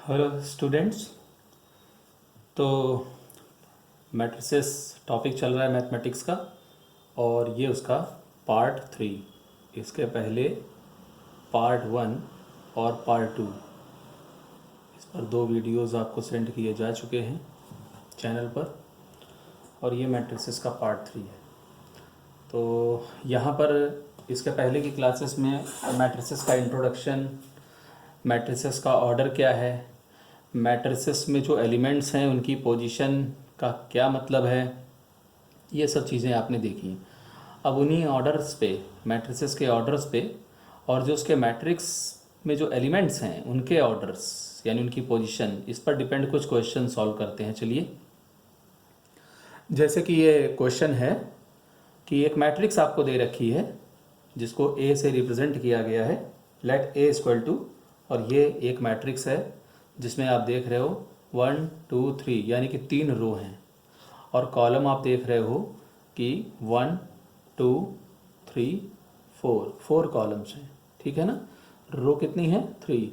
Hello students. तो matrices topic चल रहा है मैथमेटिक्स का और ये उसका पार्ट 3। इसके पहले पार्ट 1 और पार्ट 2 इस पर 2 वीडियोस आपको सेंड किए जा चुके हैं चैनल पर और ये मैट्रिसेस का पार्ट 3 है। तो यहाँ पर इसके पहले की क्लासेस में मैट्रिसेस का इंट्रोडक्शन, मैट्रिसेस का ऑर्डर क्या है, मैट्रिसेस में जो एलिमेंट्स हैं उनकी पोजीशन का क्या मतलब है, ये सब चीज़ें आपने देखी। अब उन्हीं ऑर्डर्स पे, मैट्रिसेस के ऑर्डर्स पे और जो उसके मैट्रिक्स में जो एलिमेंट्स हैं उनके ऑर्डर्स यानी उनकी पोजीशन, इस पर डिपेंड कुछ क्वेश्चन सॉल्व करते हैं। चलिए, जैसे कि ये क्वेश्चन है कि एक मैट्रिक्स आपको दे रखी है जिसको ए से रिप्रेजेंट किया गया है, लेट ए इक्वल टू, और ये एक मैट्रिक्स है जिसमें आप देख रहे हो 1 2 3 यानी कि 3 रो हैं और कॉलम आप देख रहे हो कि 1 2 3 4 कॉलम्स हैं। ठीक है ना। रो कितनी है 3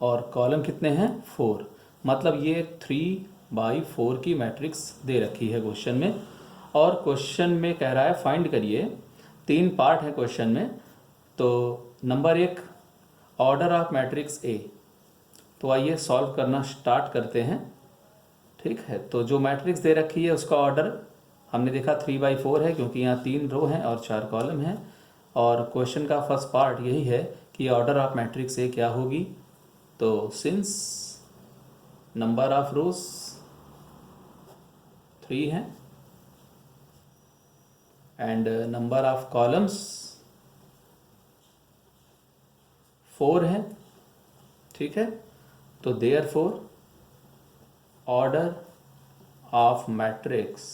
और कॉलम कितने हैं 4। मतलब ये 3/4 की मैट्रिक्स दे रखी है क्वेश्चन में। और क्वेश्चन में कह रहा है फाइंड करिए, 3 पार्ट है क्वेश्चन में। तो number 1, order of matrix A. तो आइए सॉल्व करना स्टार्ट करते हैं। ठीक है, तो जो मैट्रिक्स दे रखी है उसका ऑर्डर हमने देखा 3/4 है क्योंकि यहाँ 3 रो हैं और 4 कॉलम हैं। और क्वेश्चन का फर्स्ट पार्ट यही है कि ऑर्डर ऑफ मैट्रिक्स ए क्या होगी। तो सिंस नंबर ऑफ रोज 3 है एंड नंबर ऑफ कॉलम्स 4 है, ठीक है, तो देयरफॉर ऑर्डर ऑफ मैट्रिक्स,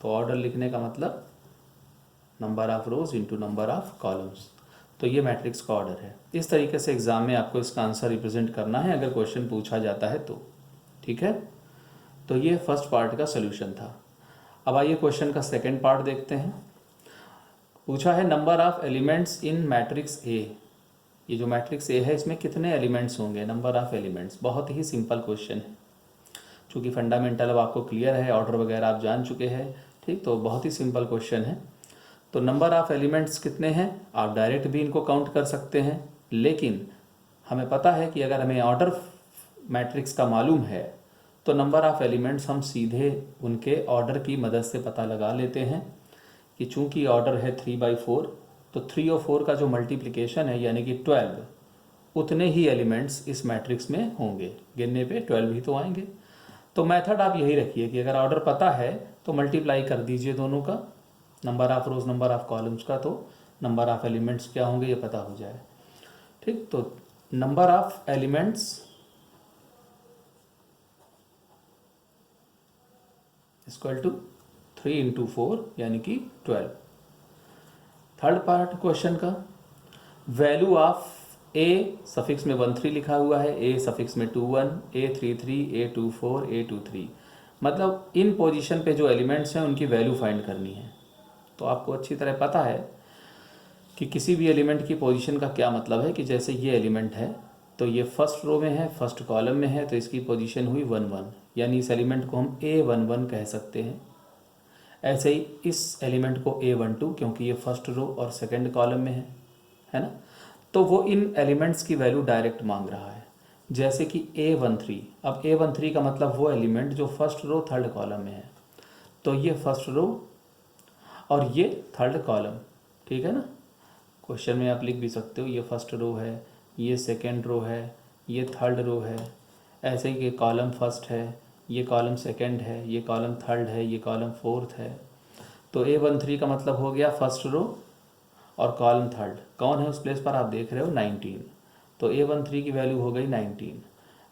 तो ऑर्डर लिखने का मतलब number of rose into number of columns. तो ये मैट्रिक्स का ऑर्डर है। इस तरीके से एग्जाम में आपको इसका आंसर रिप्रेजेंट करना है अगर क्वेश्चन पूछा जाता है तो। ठीक है, तो ये फर्स्ट पार्ट का सोल्यूशन था। अब आइए क्वेश्चन का सेकेंड पार्ट देखते हैं। पूछा है number of elements in matrix A. ये जो मैट्रिक्स ए है इसमें कितने एलिमेंट्स होंगे, नंबर ऑफ एलिमेंट्स। बहुत ही सिंपल क्वेश्चन है, चूँकि फंडामेंटल अब आपको क्लियर है, ऑर्डर वगैरह आप जान चुके हैं। ठीक, तो बहुत ही सिंपल क्वेश्चन है। तो नंबर ऑफ एलिमेंट्स कितने हैं, आप डायरेक्ट भी इनको काउंट कर सकते हैं, लेकिन हमें पता है कि अगर हमें ऑर्डर मैट्रिक्स का मालूम है तो नंबर ऑफ एलिमेंट्स हम सीधे उनके ऑर्डर की मदद से पता लगा लेते हैं कि चूंकि ऑर्डर है 3/4, तो 3 और 4 का जो मल्टीप्लिकेशन है यानी कि 12, उतने ही एलिमेंट्स इस मैट्रिक्स में होंगे। गिनने पे 12 ही तो आएंगे। तो मेथड आप यही रखिए कि अगर ऑर्डर पता है तो मल्टीप्लाई कर दीजिए दोनों का, number of rose number of columns का, तो नंबर ऑफ एलिमेंट्स क्या होंगे ये पता हो जाए। ठीक, तो number of elements equal to 3 into 4 यानी कि 12। थर्ड पार्ट क्वेश्चन का, वैल्यू ऑफ ए सफिक्स में 13 लिखा हुआ है, ए सफिक्स में 21, A33, A24, A23, मतलब इन पोजीशन पे जो एलिमेंट्स हैं उनकी वैल्यू फाइंड करनी है। तो आपको अच्छी तरह पता है कि किसी भी एलिमेंट की पोजीशन का क्या मतलब है। कि जैसे ये एलिमेंट है तो ये फर्स्ट रो में है, फर्स्ट कॉलम में है, तो इसकी पोजीशन हुई 1 1, यानी इस एलिमेंट को हम A11 कह सकते हैं। ऐसे ही इस एलिमेंट को A12 क्योंकि ये फर्स्ट रो और सेकंड कॉलम में है ना। तो वो इन एलिमेंट्स की वैल्यू डायरेक्ट मांग रहा है, जैसे कि A13। अब A13 का मतलब वो एलिमेंट जो फर्स्ट रो थर्ड कॉलम में है, तो ये फर्स्ट रो और ये थर्ड कॉलम। ठीक है ना, क्वेश्चन में आप लिख भी सकते हो ये फर्स्ट रो है, ये सेकेंड रो है, ये थर्ड रो है। ऐसे ही ये कॉलम फर्स्ट है, ये कॉलम सेकेंड है, ये कॉलम थर्ड है, ये कॉलम फोर्थ है। तो A13 का मतलब हो गया फर्स्ट रो और कॉलम थर्ड। कौन है उस प्लेस पर, आप देख रहे हो 19, तो A13 की वैल्यू हो गई 19।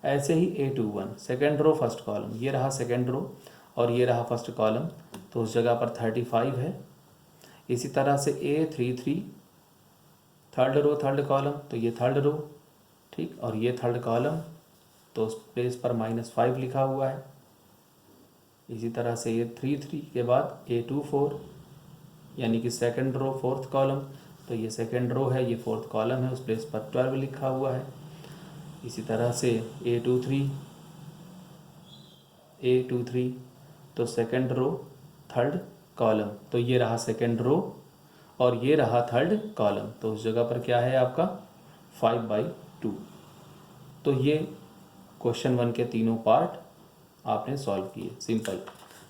ऐसे ही A21 second row first column, ये रहा सेकेंड रो और ये रहा फर्स्ट कॉलम, तो उस जगह पर 35 है। इसी तरह से A33 third row third column, तो ये थर्ड रो, ठीक, और ये थर्ड कॉलम, तो उस प्लेस पर -5 लिखा हुआ है। इसी तरह से A33 के बाद A24 यानी कि सेकंड रो फोर्थ कॉलम, तो ये सेकंड रो है, ये फोर्थ कॉलम है, उस प्लेस पर 12 लिखा हुआ है। इसी तरह से A23 A23, तो सेकंड रो थर्ड कॉलम, तो ये रहा सेकंड रो और ये रहा थर्ड कॉलम, तो उस जगह पर क्या है आपका 5/2। तो ये क्वेश्चन 1 के तीनों पार्ट आपने सॉल्व किए, सिंपल।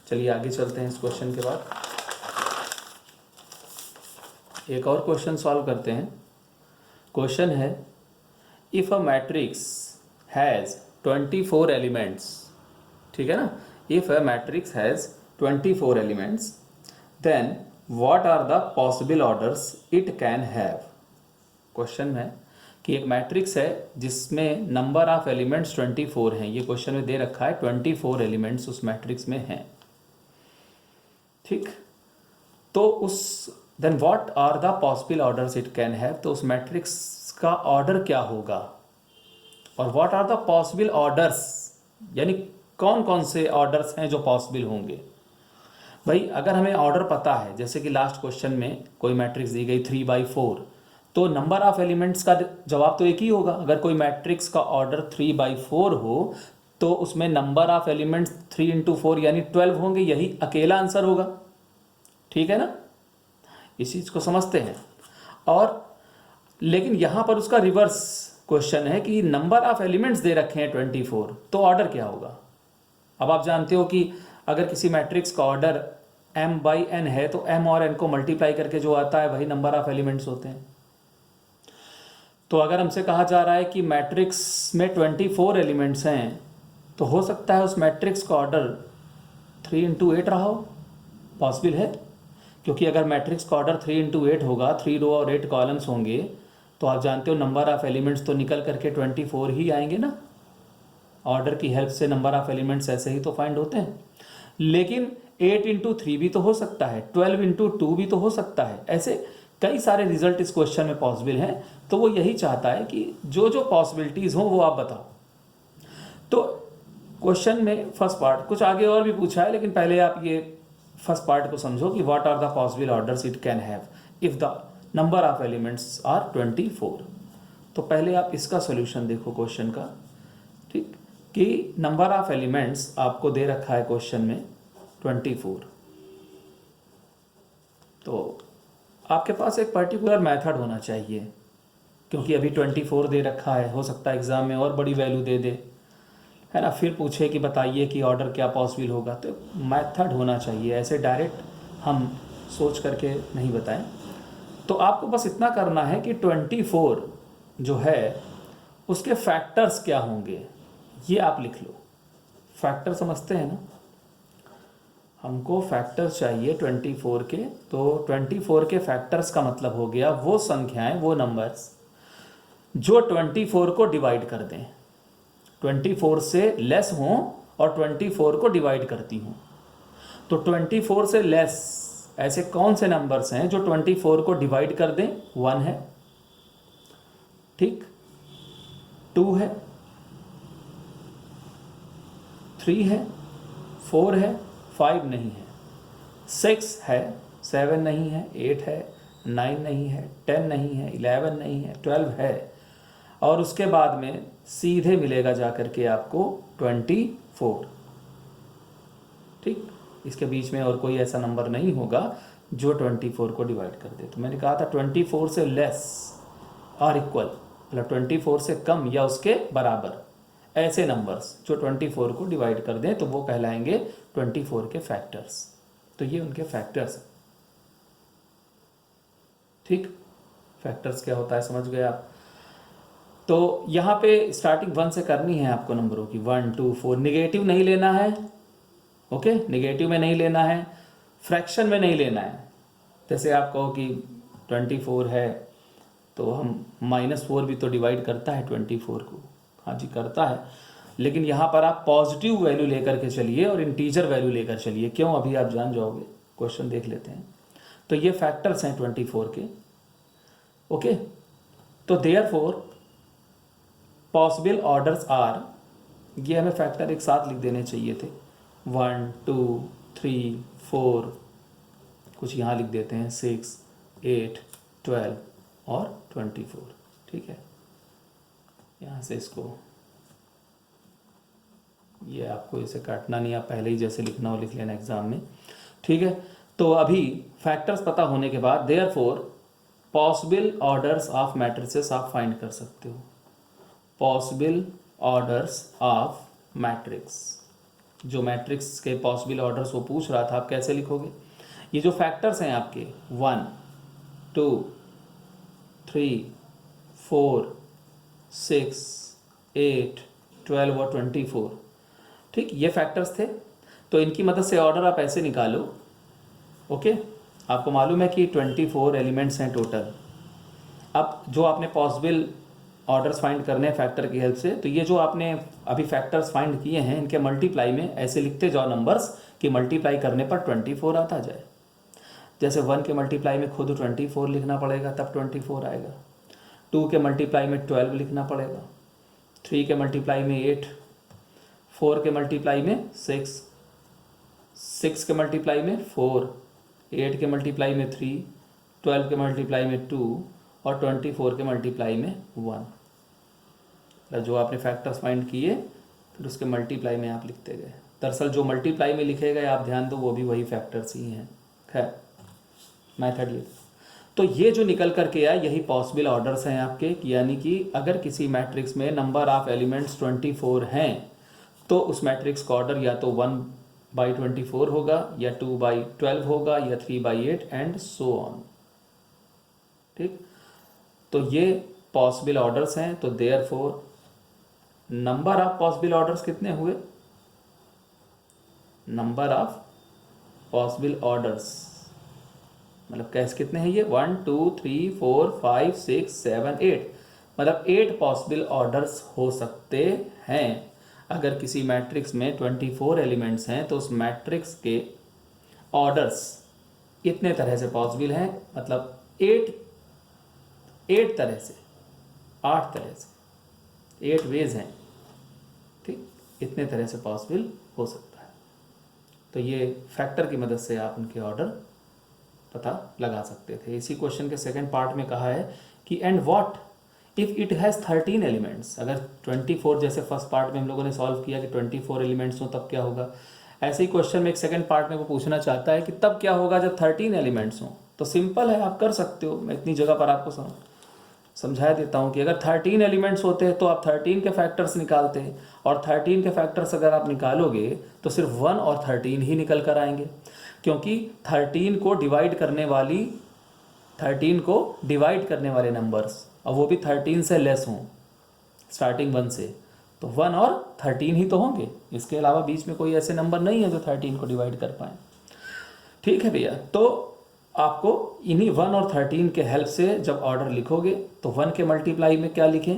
चलिए आगे चलते हैं इस क्वेश्चन के बाद, एक और क्वेश्चन सॉल्व करते हैं। क्वेश्चन है if a matrix has 24 elements, ठीक है ना, if a matrix has 24 elements then what are the possible orders it can have. Question है कि एक मैट्रिक्स है जिसमें नंबर ऑफ एलिमेंट्स 24 हैं, ये क्वेश्चन में दे रखा है 24 एलिमेंट्स उस मैट्रिक्स में हैं, ठीक। तो उस then what are the possible orders it can have, तो उस मैट्रिक्स का ऑर्डर क्या होगा, और what are the possible orders, यानी कौन कौन से ऑर्डर्स हैं जो पॉसिबल होंगे। भाई अगर हमें ऑर्डर पता है, जैसे कि लास्ट क्वेश्चन में कोई मैट्रिक्स दी गई 3/4, तो नंबर ऑफ एलिमेंट्स का जवाब तो एक ही होगा। अगर कोई मैट्रिक्स का ऑर्डर 3/4 हो तो उसमें नंबर ऑफ एलिमेंट्स 3 × 4 यानी 12 होंगे, यही अकेला आंसर होगा, ठीक है ना, इस चीज़ को समझते हैं। और लेकिन यहाँ पर उसका रिवर्स क्वेश्चन है कि नंबर ऑफ एलिमेंट्स दे रखे हैं 24, तो ऑर्डर क्या होगा। अब आप जानते हो कि अगर किसी मैट्रिक्स का ऑर्डर m/n है तो m और n को मल्टीप्लाई करके जो आता है वही नंबर ऑफ एलिमेंट्स होते हैं। तो अगर हमसे कहा जा रहा है कि मैट्रिक्स में 24 एलिमेंट्स हैं, तो हो सकता है उस मैट्रिक्स का ऑर्डर 3 × 8 रहा हो, पॉसिबल है, क्योंकि अगर मैट्रिक्स का ऑर्डर 3 × 8 होगा, 3 रो और 8 कॉलम्स होंगे, तो आप जानते हो नंबर ऑफ एलिमेंट्स तो निकल करके 24 ही आएंगे ना। ऑर्डर की हेल्प से नंबर ऑफ एलिमेंट्स ऐसे ही तो फाइंड होते हैं। लेकिन 8 × 3 भी तो हो सकता है, 12 × 2 भी तो हो सकता है, ऐसे कई सारे रिजल्ट इस क्वेश्चन में पॉसिबल हैं। तो वो यही चाहता है कि जो जो पॉसिबिलिटीज़ हों वो आप बताओ। तो क्वेश्चन में फर्स्ट पार्ट, कुछ आगे और भी पूछा है, लेकिन पहले आप ये फर्स्ट पार्ट को समझो कि what are the possible orders it can have if the number of elements are 24। तो पहले आप इसका सोल्यूशन देखो क्वेश्चन का, ठीक, कि नंबर ऑफ एलिमेंट्स आपको दे रखा है क्वेश्चन में 24, तो आपके पास एक पर्टिकुलर मेथड होना चाहिए, क्योंकि अभी 24 दे रखा है, हो सकता है एग्ज़ाम में और बड़ी वैल्यू दे दे, है ना, फिर पूछे कि बताइए कि ऑर्डर क्या पॉसिबल होगा, तो मेथड होना चाहिए, ऐसे डायरेक्ट हम सोच करके नहीं बताएं। तो आपको बस इतना करना है कि 24 जो है उसके फैक्टर्स क्या होंगे ये आप लिख लो। फैक्टर समझते हैं ना, हमको फैक्टर्स चाहिए 24 के, तो 24 के फैक्टर्स का मतलब हो गया वो संख्याएं, वो नंबर्स जो 24 को डिवाइड कर दें, 24 से लेस हों और 24 को डिवाइड करती हूँ। तो 24 से लेस ऐसे कौन से नंबर्स हैं जो 24 को डिवाइड कर दें। 1 है, ठीक, 2 है, 3 है, 4 है, 5 नहीं है, 6 है, 7 नहीं है, 8 है, 9 नहीं है, 10 नहीं है, 11 नहीं है, 12 है, और उसके बाद में सीधे मिलेगा जाकर के आपको 24, ठीक। इसके बीच में और कोई ऐसा नंबर नहीं होगा जो 24 को डिवाइड कर दे। तो मैंने कहा था 24 से लेस और इक्वल, मतलब 24 से कम या उसके बराबर ऐसे नंबर्स जो 24 को डिवाइड कर दें, तो वो कहलाएंगे 24 के फैक्टर्स। तो ये उनके फैक्टर्स, ठीक। फैक्टर्स क्या होता है समझ गए आप। तो यहाँ पे स्टार्टिंग 1 से करनी है आपको नंबरों की, 1 2 4, निगेटिव नहीं लेना है, ओके, निगेटिव में नहीं लेना है, फ्रैक्शन में नहीं लेना है। जैसे आप कहो कि 24 है तो हम -4 भी तो डिवाइड करता है 24 को, हाँ जी करता है, लेकिन यहाँ पर आप पॉजिटिव वैल्यू लेकर के चलिए और इंटीजर वैल्यू लेकर चलिए। क्यों, अभी आप जान जाओगे, क्वेश्चन देख लेते हैं। तो ये फैक्टर्स हैं 24 के, ओके। तो देयरफॉर पॉसिबल ऑर्डर्स आर, ये हमें फैक्टर एक साथ लिख देने चाहिए थे, 1 2 3 4, कुछ यहाँ लिख देते हैं 6 8 12 और 24, ठीक है। यहाँ से इसको ये आपको इसे काटना नहीं, आप पहले ही जैसे लिखना हो लिख लेना एग्जाम में, ठीक है। तो अभी फैक्टर्स पता होने के बाद therefore possible orders of matrices आप फाइंड कर सकते हो। पॉसिबल ऑर्डर्स ऑफ मैट्रिक्स, जो मैट्रिक्स के पॉसिबल ऑर्डर्स वो पूछ रहा था, आप कैसे लिखोगे? ये जो फैक्टर्स हैं आपके 1 2 3 4 6 8 12 और 24, ठीक, ये फैक्टर्स थे। तो इनकी मदद से ऑर्डर आप ऐसे निकालो, ओके। आपको मालूम है कि 24 एलिमेंट्स हैं टोटल। अब जो आपने पॉसिबल ऑर्डर्स फाइंड करने हैं फैक्टर की हेल्प से, तो ये जो आपने अभी फैक्टर्स फाइंड किए हैं इनके मल्टीप्लाई में ऐसे लिखते जाओ नंबर्स कि मल्टीप्लाई करने पर 24 आता जाए। जैसे 1 के मल्टीप्लाई में खुद 24 लिखना पड़ेगा तब 24 आएगा, 2 के मल्टीप्लाई में 12 लिखना पड़ेगा, 3 के मल्टीप्लाई में 8, 4 के मल्टीप्लाई में 6, 6 के मल्टीप्लाई में 4, 8 के मल्टीप्लाई में 3, 12 के मल्टीप्लाई में 2 और 24 के मल्टीप्लाई में 1। जो आपने फैक्टर्स फाइंड किए फिर उसके मल्टीप्लाई में आप लिखते गए। दरअसल जो मल्टीप्लाई में लिखे गए आप ध्यान दो वो भी वही फैक्टर्स ही हैं। खैर मेथड ये, तो ये जो निकल करके आया यही पॉसिबल ऑर्डर्स हैं आपके, यानी कि अगर किसी मैट्रिक्स में नंबर ऑफ एलिमेंट्स 24 हैं तो उस मैट्रिक्स का ऑर्डर या तो 1/24 होगा या 2/12 होगा या 3/8 एंड सो ऑन, ठीक। तो ये पॉसिबल ऑर्डर्स हैं। तो therefore number of possible orders कितने हुए? नंबर ऑफ पॉसिबल ऑर्डर्स मतलब कैसे कितने हैं ये? 1 2 3 4 5 6 7 8, मतलब 8 पॉसिबल ऑर्डर्स हो सकते हैं। अगर किसी मैट्रिक्स में 24 एलिमेंट्स हैं तो उस मैट्रिक्स के ऑर्डर्स इतने तरह से पॉसिबल हैं, मतलब 8 तरह से, 8 तरह से, 8 वेज हैं, ठीक, इतने तरह से पॉसिबल हो सकता है। तो ये फैक्टर की मदद से आप उनके ऑर्डर पता लगा सकते थे। इसी क्वेश्चन के सेकंड पार्ट में कहा है कि and what if it has 13 elements. अगर 24 जैसे फर्स्ट पार्ट में हम लोगों ने सॉल्व किया कि 24 एलिमेंट्स हो तब क्या होगा, ऐसे ही क्वेश्चन में एक सेकंड पार्ट में वो पूछना चाहता है कि तब क्या होगा जब 13 एलिमेंट्स हों। तो सिंपल है, आप कर सकते हो। मैं इतनी जगह पर आपको समझा देता हूँ कि अगर 13 एलिमेंट्स होते हैं तो आप 13 के फैक्टर्स निकालते हैं, और 13 के फैक्टर्स अगर आप निकालोगे तो सिर्फ 1 और 13 ही निकल कर आएंगे, क्योंकि 13 को डिवाइड करने वाले नंबर्स, और वो भी 13 से लेस हों स्टार्टिंग 1 से, तो 1 और 13 ही तो होंगे। इसके अलावा बीच में कोई ऐसे नंबर नहीं है जो 13 को डिवाइड कर पाएँ, ठीक है भैया। तो आपको इन्हीं 1 और 13 के हेल्प से जब ऑर्डर लिखोगे तो 1 के मल्टीप्लाई में क्या लिखें,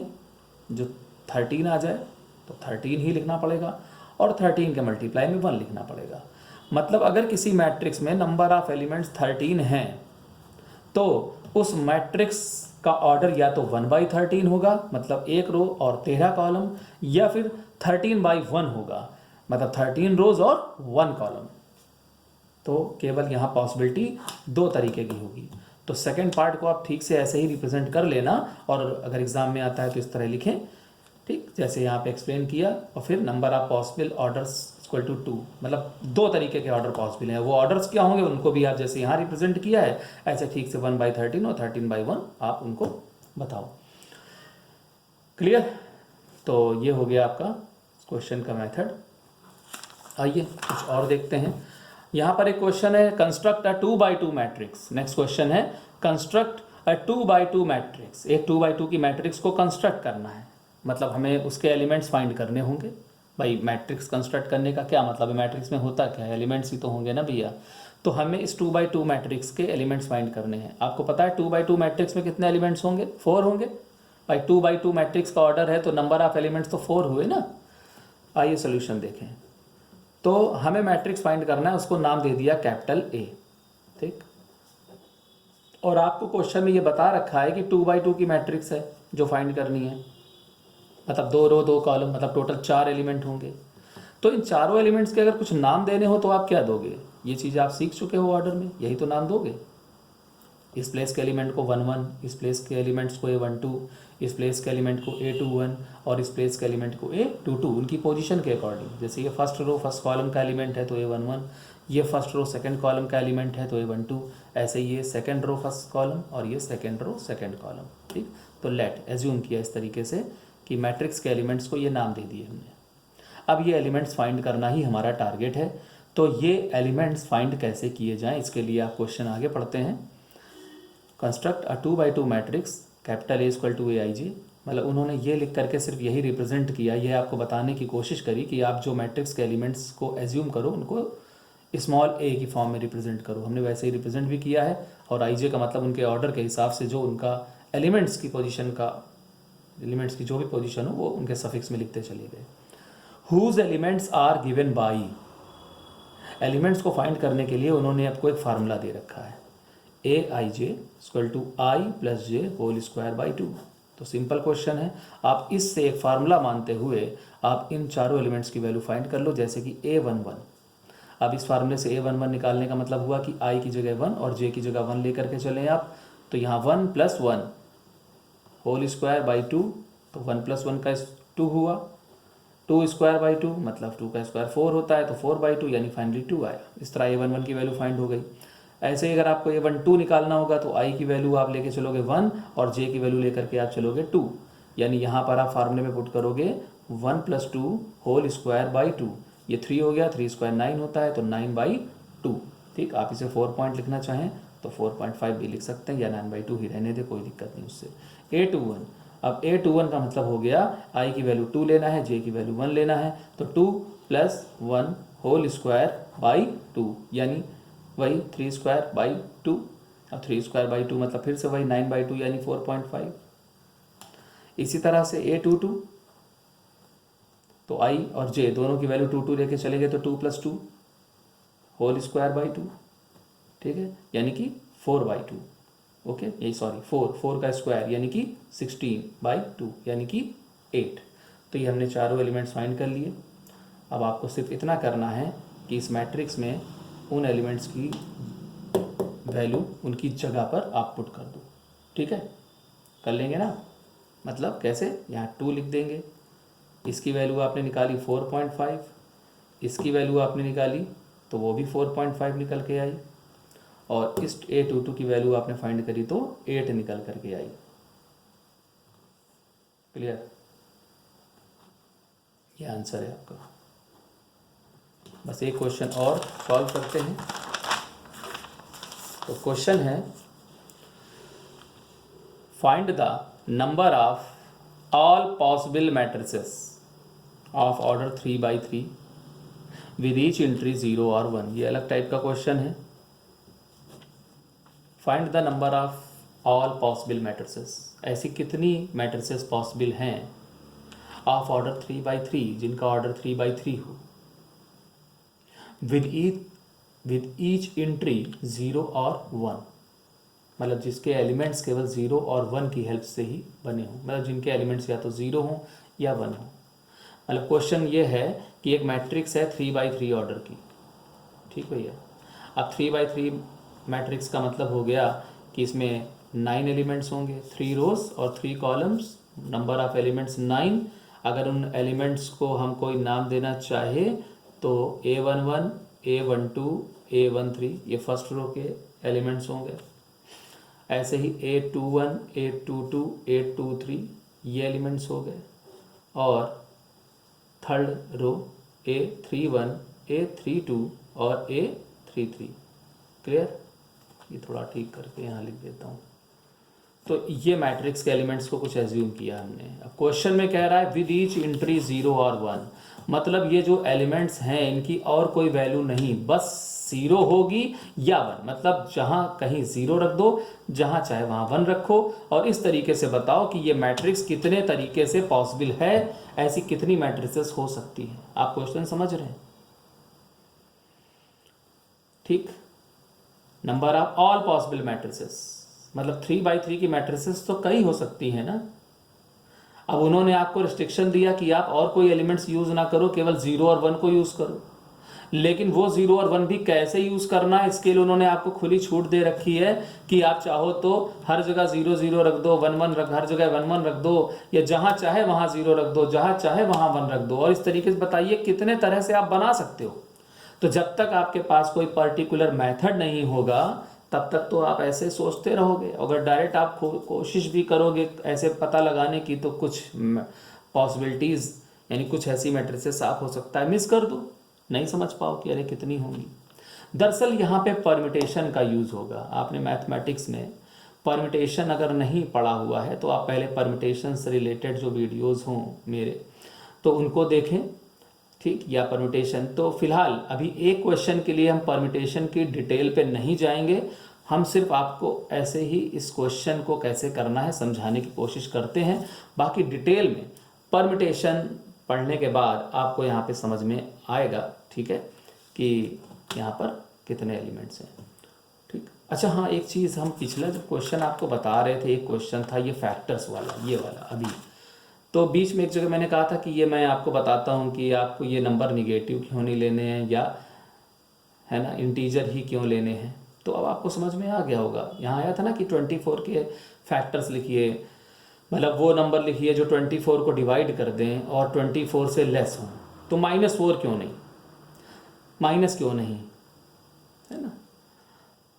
जो 13 आ जाए तो 13 ही लिखना पड़ेगा, और 13 के मल्टीप्लाई में 1 लिखना पड़ेगा। मतलब अगर किसी मैट्रिक्स में नंबर ऑफ एलिमेंट्स 13 हैं तो उस मैट्रिक्स का ऑर्डर या तो 1/13 होगा, मतलब 1 रो और 13 कॉलम, या फिर 13/1 होगा, मतलब 13 रोज और 1 कॉलम। तो केवल यहाँ पॉसिबिलिटी 2 तरीके की होगी। तो सेकंड पार्ट को आप ठीक से ऐसे ही रिप्रेजेंट कर लेना, और अगर एग्जाम में आता है तो इस तरह लिखें, ठीक, जैसे यहाँ पे एक्सप्लेन किया। और फिर number of possible orders equal to 2, मतलब 2 तरीके के ऑर्डर पॉसिबल हैं। वो ऑर्डर्स क्या होंगे उनको भी आप जैसे यहाँ रिप्रेजेंट किया है ऐसे ठीक से 1/13 और 13/1 आप उनको बताओ। क्लियर? तो ये हो गया आपका क्वेश्चन का मेथड। आइए कुछ और देखते हैं। यहाँ पर एक क्वेश्चन है, construct a 2x2 matrix. Next question है, कंस्ट्रक्ट अ 2x2 मैट्रिक्स। एक 2x2 की मैट्रिक्स को कंस्ट्रक्ट करना है, मतलब हमें उसके एलिमेंट्स फाइंड करने होंगे। भाई मैट्रिक्स कंस्ट्रक्ट करने का क्या मतलब है, मैट्रिक्स में होता क्या है, एलिमेंट्स ही तो होंगे ना भैया। तो हमें इस 2x2 मैट्रिक्स के एलिमेंट्स फाइंड करने हैं। आपको पता है 2x2 मैट्रिक्स में कितने एलिमेंट्स होंगे? 4 होंगे। भाई 2x2 मैट्रिक्स का ऑर्डर है तो नंबर ऑफ एलिमेंट्स तो 4 हुए ना। आइए सोल्यूशन देखें। तो हमें मैट्रिक्स फाइंड करना है, उसको नाम दे दिया कैपिटल ए, ठीक। और आपको क्वेश्चन में ये बता रखा है कि 2x2 की मैट्रिक्स है जो फाइंड करनी है, मतलब 2 रो 2 कॉलम, मतलब टोटल 4 एलिमेंट होंगे। तो इन चारों एलिमेंट्स के अगर कुछ नाम देने हो तो आप क्या दोगे? ये चीज़ आप सीख चुके हो ऑर्डर में, यही तो नाम दोगे। इस प्लेस के एलिमेंट को 1 1, इस प्लेस के एलिमेंट्स को A1 2, इस प्लेस के एलिमेंट को A21 और इस प्लेस के एलिमेंट को A22, उनकी पोजीशन के अकॉर्डिंग। जैसे ये फर्स्ट रो फर्स्ट कॉलम का एलिमेंट है तो A11, ये फर्स्ट रो सेकंड कॉलम का एलिमेंट है तो A12, ऐसे ये सेकंड रो फर्स्ट कॉलम और ये सेकंड रो सेकंड कॉलम। ठीक, तो लेट एज्यूम किया इस तरीके से कि मैट्रिक्स के एलिमेंट्स को ये नाम दे दिए हमने। अब ये एलिमेंट्स फाइंड करना ही हमारा टारगेट है। तो ये एलिमेंट्स फाइंड कैसे किए जाएं, इसके लिए आप क्वेश्चन आगे पढ़ते हैं। Construct a 2x2 matrix capital A equal to AIJ। मतलब उन्होंने ये लिख करके सिर्फ यही रिप्रेजेंट किया, ये आपको बताने की कोशिश करी कि आप जो मैट्रिक्स के एलिमेंट्स को एज्यूम करो उनको स्मॉल a की फॉर्म में रिप्रेजेंट करो। हमने वैसे ही रिप्रेजेंट भी किया है, और IJ का मतलब उनके ऑर्डर के हिसाब से जो उनका एलिमेंट्स की पोजीशन का, एलिमेंट्स की जो भी पोजीशन हो वो उनके सफिक्स में लिखते चले गए। Whose elements are given by, elements को फाइंड करने के लिए उन्होंने आपको एक फार्मूला दे रखा है, AIJ equal to I plus J whole square by 2। तो सिंपल क्वेश्चन है, आप इससे एक फार्मूला मानते हुए आप इन चारों एलिमेंट्स की वैल्यू फाइंड कर लो। जैसे कि A11, अब इस फार्मूले से A11 निकालने का मतलब हुआ कि I की जगह 1 और J की जगह 1 लेकर के चलें आप, तो यहाँ 1 प्लस 1 होल स्क्वायर बाई 2, तो 1 प्लस 1 का 2 हुआ, 2 स्क्वायर बाई 2 मतलब 2 का स्क्वायर 4 होता है, तो 4 बाई 2 यानी फाइनली 2 आया। इस तरह A11 की वैल्यू फाइंड हो गई। ऐसे ही अगर आपको A12 निकालना होगा तो I की वैल्यू आप लेके चलोगे 1 और J की वैल्यू लेकर के आप चलोगे 2, यानी यहाँ पर आप फार्मूले में पुट करोगे 1 प्लस 2 होल स्क्वायर बाई 2, ये 3 हो गया, 3 स्क्वायर 9 होता है, तो 9 बाई 2। ठीक, आप इसे 4 पॉइंट लिखना चाहें तो 4.5 भी लिख सकते हैं, या 9 बाई 2 ही रहने दे, कोई दिक्कत नहीं उससे। A21, अब A21 का मतलब हो गया I की वैल्यू 2 लेना है, J की वैल्यू 1 लेना है, तो 2 प्लस 1 होल स्क्वायर बाई 2 यानी वही 3 स्क्वायर बाई 2। अब 3 स्क्वायर बाई 2 मतलब फिर से वही 9 बाई 2 यानी 4.5। इसी तरह से A22, तो I और J दोनों की वैल्यू 2 लेके चले गए, तो 2 प्लस 2 होल स्क्वायर बाई 2, ठीक है, यानी कि 4 बाई 2। ओके, यही सॉरी 4 का स्क्वायर यानी कि 16 बाई 2 यानी कि 8। तो ये हमने चारों एलिमेंट्स फाइंड कर लिए। अब आपको सिर्फ इतना करना है कि इस मैट्रिक्स में उन एलिमेंट्स की वैल्यू उनकी जगह पर आप पुट कर दो। ठीक है, कर लेंगे ना? मतलब कैसे, यहाँ 2 लिख देंगे, इसकी वैल्यू आपने निकाली 4.5, इसकी वैल्यू आपने निकाली तो वो भी 4.5 निकल के आई, और इस A22 की वैल्यू आपने फाइंड करी तो 8 निकल करके आई। क्लियर? ये आंसर है आपका। बस एक क्वेश्चन और सॉल्व करते हैं। तो क्वेश्चन है, find the number of all possible matrices of order 3x3 with each entry 0 और 1। ये अलग टाइप का क्वेश्चन है। Find the number of all possible matrices, ऐसी कितनी मैट्रिसेस पॉसिबल हैं ऑफ ऑर्डर 3x3 जिनका ऑर्डर 3x3 हो, विद ईच एंट्री 0 और 1, मतलब जिसके एलिमेंट्स केवल 0 और 1 की हेल्प से ही बने हों, मतलब जिनके एलिमेंट्स या तो 0 हों या 1 हो। मतलब क्वेश्चन ये है कि एक मैट्रिक्स है 3x3 ऑर्डर की। ठीक भैया, अब 3x3 मैट्रिक्स का मतलब हो गया कि इसमें 9 एलिमेंट्स होंगे, 3 रोज और 3 कॉलम्स, नंबर ऑफ एलिमेंट्स 9। अगर उन एलिमेंट्स को हम कोई नाम देना चाहे तो A11, A12, A13 ये फर्स्ट रो के एलिमेंट्स होंगे। ऐसे ही A21, A22, A23 ये एलिमेंट्स हो गए, और थर्ड रो A31, A32 और A33। क्लियर? ये थोड़ा ठीक करके यहाँ लिख देता हूँ। तो ये मैट्रिक्स के एलिमेंट्स को कुछ एज्यूम किया हमने। अब क्वेश्चन में कह रहा है विद ईच एंट्री 0 और 1, मतलब ये जो एलिमेंट्स हैं इनकी और कोई वैल्यू नहीं, बस 0 होगी या 1, मतलब जहाँ कहीं 0 रख दो, जहाँ चाहे वहाँ 1 रखो, और इस तरीके से बताओ कि ये मैट्रिक्स कितने तरीके से पॉसिबल है, ऐसी कितनी मैट्रिसेस हो सकती हैं। आप क्वेश्चन समझ रहे हैं? ठीक, number of all possible matrices, मतलब 3x3 की मैट्रिसेस तो कई हो सकती हैं ना। अब उन्होंने आपको रिस्ट्रिक्शन दिया कि आप और कोई एलिमेंट्स यूज ना करो, केवल 0 और 1 को यूज करो, लेकिन वो 0 और 1 भी कैसे यूज करना है इसके लिए उन्होंने आपको खुली छूट दे रखी है कि आप चाहो तो हर जगह 0 0 रख दो, 1 1 रख, हर जगह 1 1 रख दो, या जहां चाहे वहां 0 रख दो, जहां चाहे वहां 1 रख दो। और इस तरीके से बताइए कितने तरह से आप बना सकते हो। तो जब तक आपके पास कोई पर्टिकुलर मेथड नहीं होगा तब तक तो आप ऐसे सोचते रहोगे। अगर डायरेक्ट आप कोशिश भी करोगे ऐसे पता लगाने की तो कुछ पॉसिबिलिटीज यानी कुछ ऐसी मैट्रिसेस आप हो सकता है मिस कर दो, नहीं समझ पाओ कि अरे कितनी होंगी। दरअसल यहाँ पे परमिटेशन का यूज़ होगा। आपने मैथमेटिक्स में परमिटेशन अगर नहीं पढ़ा हुआ है तो आप पहले परमिटेशन से रिलेटेड जो वीडियोस हों मेरे तो उनको देखें, ठीक, या परमिटेशन। तो फिलहाल अभी एक क्वेश्चन के लिए हम परमिटेशन की डिटेल पे नहीं जाएंगे, हम सिर्फ आपको ऐसे ही इस क्वेश्चन को कैसे करना है समझाने की कोशिश करते हैं। बाकी डिटेल में परमिटेशन पढ़ने के बाद आपको यहाँ पे समझ में आएगा, ठीक है, कि यहाँ पर कितने एलिमेंट्स हैं। ठीक, अच्छा हाँ, एक चीज़ हम पिछला जो क्वेश्चन आपको बता रहे थे, एक क्वेश्चन था ये फैक्टर्स वाला, ये वाला अभी तो बीच में एक जगह मैंने कहा था कि ये मैं आपको बताता हूँ कि आपको ये नंबर निगेटिव क्यों नहीं लेने हैं, या है ना इंटीजर ही क्यों लेने हैं। तो अब आपको समझ में आ गया होगा। यहाँ आया था ना कि 24 के फैक्टर्स लिखिए, मतलब वो नंबर लिखिए जो 24 को डिवाइड कर दें और 24 से लेस हों। तो -4 क्यों नहीं, माइनस क्यों नहीं, है ना।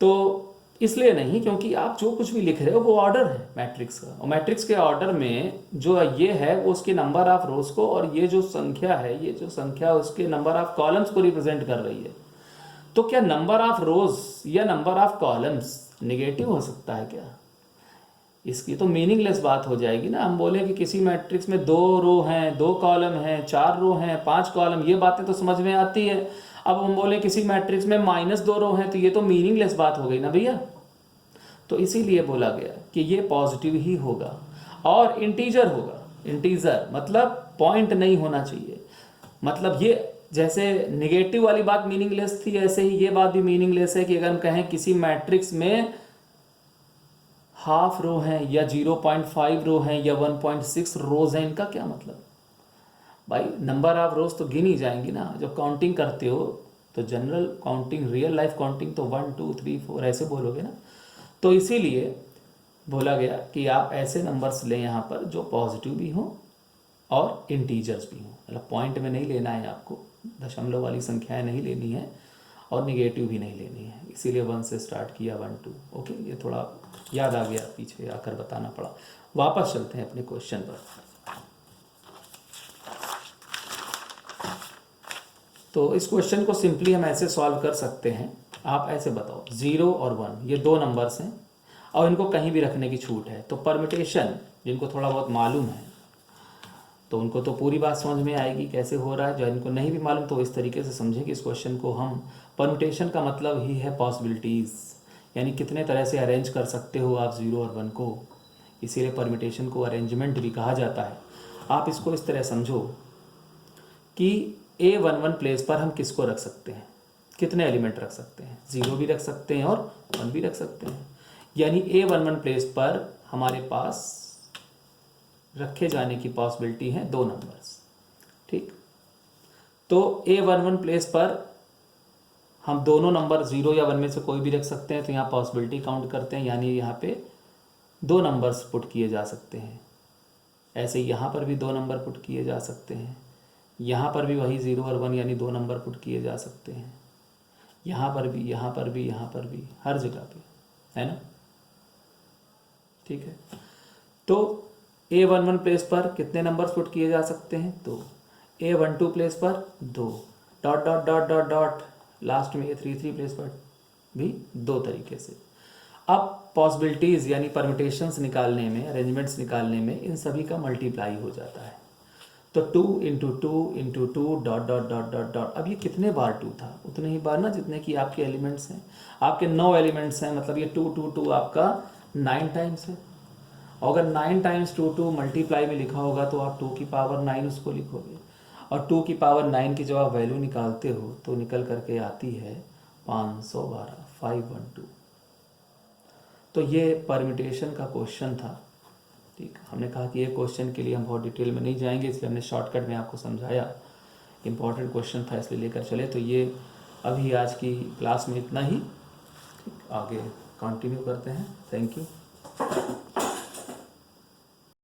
तो इसलिए नहीं क्योंकि आप जो कुछ भी लिख रहे हो वो ऑर्डर है मैट्रिक्स का, और मैट्रिक्स के ऑर्डर में जो ये है वो उसके नंबर ऑफ रोज को, और ये जो संख्या है ये जो संख्या उसके नंबर ऑफ कॉलम्स को रिप्रेजेंट कर रही है। तो क्या नंबर ऑफ रोज या नंबर ऑफ कॉलम्स नेगेटिव हो सकता है क्या? इसकी तो मीनिंगलेस बात हो जाएगी ना। हम बोले कि किसी मैट्रिक्स में 2 रो हैं, 2 कॉलम हैं, 4 रो हैं, 5 कॉलम, ये बातें तो समझ में आती है। अब हम बोले किसी मैट्रिक्स में -2 रो हैं तो ये तो मीनिंगलेस बात हो गई ना भैया। तो इसीलिए बोला गया कि ये पॉजिटिव ही होगा और इंटीजर होगा। इंटीजर मतलब पॉइंट नहीं होना चाहिए। मतलब ये जैसे नेगेटिव वाली बात मीनिंगलेस थी, ऐसे ही ये बात भी मीनिंगलेस है कि अगर हम कहें किसी मैट्रिक्स में हाफ रो हैं या 0.5 रो हैं या 1.6 रोज हैं, इनका क्या मतलब? भाई नंबर ऑफ रोज तो गिनी जाएंगी ना जब काउंटिंग करते हो। तो general counting, real life counting तो 1 2 3 4 ऐसे बोलोगे ना। तो इसीलिए बोला गया कि आप ऐसे नंबर्स लें यहाँ पर जो पॉजिटिव भी हों और इंटीजर्स भी हों। मतलब पॉइंट में नहीं लेना है आपको, दशमलव वाली संख्याएं नहीं लेनी है और निगेटिव भी नहीं लेनी है। इसीलिए 1 से स्टार्ट किया, 1 2। ओके, ये थोड़ा याद आ गया, पीछे आकर बताना पड़ा। वापस चलते हैं अपने क्वेश्चन पर। तो इस क्वेश्चन को सिंपली हम ऐसे सॉल्व कर सकते हैं। आप ऐसे बताओ 0 और 1 ये 2 नंबर्स हैं और इनको कहीं भी रखने की छूट है। तो परमिटेशन जिनको थोड़ा बहुत मालूम है तो उनको तो पूरी बात समझ में आएगी कैसे हो रहा है। जो इनको नहीं भी मालूम तो इस तरीके से समझें कि इस क्वेश्चन को हम, परमिटेशन का मतलब ही है पॉसिबिलिटीज़, यानी कितने तरह से अरेंज कर सकते हो आप 0 और 1 को। इसीलिए परमिटेशन को अरेंजमेंट भी कहा जाता है। आप इसको इस तरह समझो कि A11 प्लेस पर हम किसको रख सकते हैं, कितने एलिमेंट रख सकते हैं? 0 भी रख सकते हैं और 1 भी रख सकते हैं। यानी A11 प्लेस पर हमारे पास रखे जाने की पॉसिबिलिटी है 2 नंबर्स। ठीक, तो A11 प्लेस पर हम दोनों नंबर 0 या 1 में से कोई भी रख सकते हैं। तो यहाँ पॉसिबिलिटी काउंट करते हैं, यानी यहाँ पे 2 नंबर्स पुट किए जा सकते हैं। ऐसे ही यहाँ पर भी 2 नंबर पुट किए जा सकते हैं। यहाँ पर भी वही 0 और 1 यानी 2 नंबर पुट किए जा सकते हैं। यहाँ पर भी, यहाँ पर भी, यहाँ पर भी, हर जगह पे, है ना। ठीक है, तो A11 प्लेस पर कितने नंबर्स पुट किए जा सकते हैं? 2। A12 प्लेस पर 2, dot dot dot dot dot, last में A33 प्लेस पर भी 2 तरीके से। अब पॉसिबिलिटीज़ यानी परमिटेशंस निकालने में, अरेंजमेंट्स निकालने में इन सभी का मल्टीप्लाई हो जाता है। तो 2 into 2 into 2 dot dot dot dot dot. अब ये कितने बार 2 था? उतने ही बार ना जितने कि आपके एलिमेंट्स हैं। आपके 9 एलिमेंट्स हैं, मतलब ये 2 2 2 आपका 9 टाइम्स है। अगर 9 टाइम्स 2 2 मल्टीप्लाई में लिखा होगा तो आप 2 की पावर 9 उसको लिखोगे, और 2 की पावर 9 की जब आप वैल्यू निकालते हो तो निकल करके आती है 512, 512। तो ये परमिटेशन का क्वेश्चन था। ठीक, हमने कहा कि ये क्वेश्चन के लिए हम बहुत डिटेल में नहीं जाएंगे, इसलिए हमने शॉर्टकट में आपको समझाया। इम्पॉर्टेंट क्वेश्चन था इसलिए लेकर चले। तो ये अभी आज की क्लास में इतना ही, ठीक, आगे कंटिन्यू करते हैं। Thank you.